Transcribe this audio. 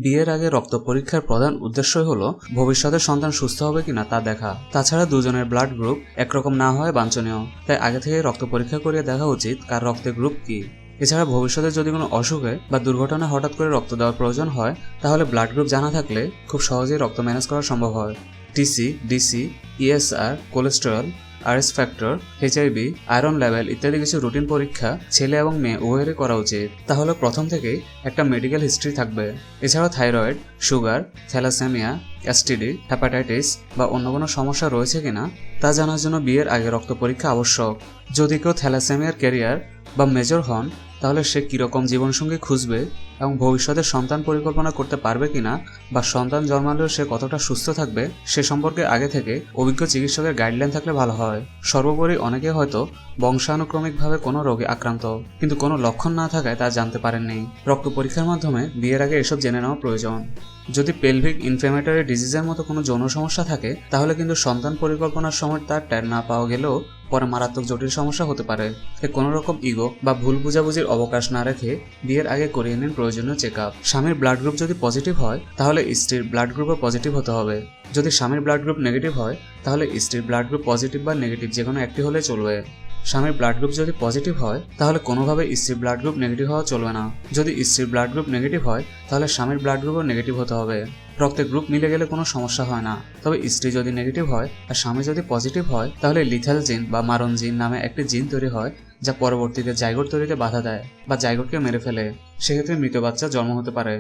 বিয়ের আগে রক্ত পরীক্ষার প্রধান উদ্দেশ্যই হলো ভবিষ্যতে সন্তান সুস্থ হবে কিনা তা দেখা। তাছাড়া দুজনের ব্লাড গ্রুপ একরকম না হয় বাঞ্ছনীয়, তাই আগে থেকে রক্ত পরীক্ষা করিয়ে দেখা উচিত কার রক্তের গ্রুপ কি। এছাড়া ভবিষ্যতে যদি কোনো অসুখে বা দুর্ঘটনায় হঠাৎ করে রক্ত দেওয়ার প্রয়োজন হয়, তাহলে ব্লাড গ্রুপ জানা থাকলে খুব সহজেই রক্ত ম্যানেজ করা সম্ভব হয়। TC, DC, ESR, cholesterol, RS factor, HIV, iron level ইত্যাদি কিছু রুটিন পরীক্ষা ছেলে এবং মেয়ে উভয়েরই করা উচিত। তাহলে প্রথম থেকেই একটা মেডিকেল হিস্ট্রি থাকবে। এছাড়াও thyroid, sugar, thalassaemia, STD, hepatitis বা অন্য কোনো সমস্যা রয়েছে কিনা তা জানার জন্য বিয়ের আগে রক্ত পরীক্ষা আবশ্যক। যদি কেউ থ্যালাসেমিয়ার ক্যারিয়ার বা মেজর হন, তাহলে সে কীরকম জীবনসঙ্গী খুঁজবে এবং ভবিষ্যতে সন্তান পরিকল্পনা করতে পারবে কিনা বা সন্তান জন্মালেও সে কতটা সুস্থ থাকবে সে সম্পর্কে আগে থেকে অভিজ্ঞ চিকিৎসকের গাইডলাইন থাকলে ভালো হয়। সর্বোপরি অনেকে হয়তো বংশানুক্রমিকভাবে কোনো রোগে আক্রান্ত কিন্তু কোনো লক্ষণ না থাকায় তা জানতে পারেননি। রক্ত পরীক্ষার মাধ্যমে বিয়ের আগে এসব জেনে নেওয়া প্রয়োজন। যদি পেলভিক ইনফ্ল্যামেটরি ডিজিজের মতো কোনো যৌন সমস্যা থাকে, তাহলে কিন্তু সন্তান পরিকল্পনার সময় তার টের না পাওয়া গেলেও পরে মারাত্মক জটিল সমস্যা হতে পারে। তাই কোনো রকম ইগো বা ভুল বুঝাবুঝির অবকাশ না রেখে বিয়ের আগে করিয়ে নিন প্রয়োজনীয় চেক আপ। স্বামীর ব্লাড গ্রুপ যদি পজিটিভ হয়, তাহলে স্ত্রীর ব্লাড গ্রুপও পজিটিভ হতে হবে। যদি স্বামীর ব্লাড গ্রুপ নেগেটিভ হয়, তাহলে স্ত্রীর ব্লাড গ্রুপ পজিটিভ বা নেগেটিভ যে কোনো একটি হলে চলবে। স্বামীর ব্লাড গ্রুপ যদি পজিটিভ হয়, তাহলে কোনোভাবে স্ত্রীর ব্লাড গ্রুপ নেগেটিভ হওয়া চলবে না। যদি স্ত্রীর ব্লাড গ্রুপ নেগেটিভ হয়, তাহলে স্বামীর ব্লাড গ্রুপও নেগেটিভ হতে হবে। রক্তের গ্রুপ মিলে গেলে কোনো সমস্যা হয় না। তবে স্ত্রী যদি নেগেটিভ হয় আর স্বামী যদি পজিটিভ হয়, তাহলে লিথাল জিন বা মারণ জিন নামে একটি জিন তৈরি হয় যা পরবর্তীতে জাইগোট তৈরিতে বাধা দেয় বা জাইগোটকে মেরে ফেলে। সেক্ষেত্রে মৃত বাচ্চা জন্ম হতে পারে।